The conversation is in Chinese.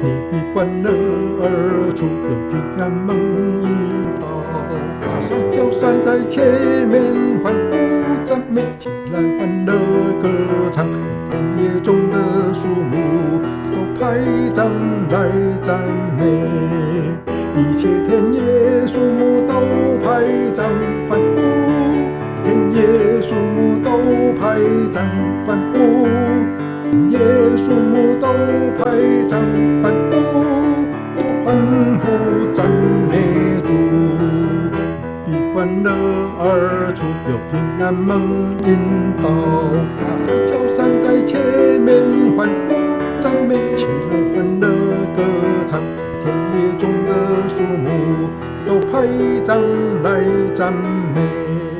你必欢乐而出，有平安蒙引导。大山小山在前面欢呼赞美，起来欢乐歌唱。田野中的树木都拍掌来赞美，一切田野树木都拍掌欢呼，田野树木都拍掌欢呼，田野树木都拍掌欢呼，都欢呼赞美主。必欢乐而出，有平安蒙引导。大山小山在前面欢呼赞美，起来欢乐歌唱。田野中的树木都拍掌来赞美。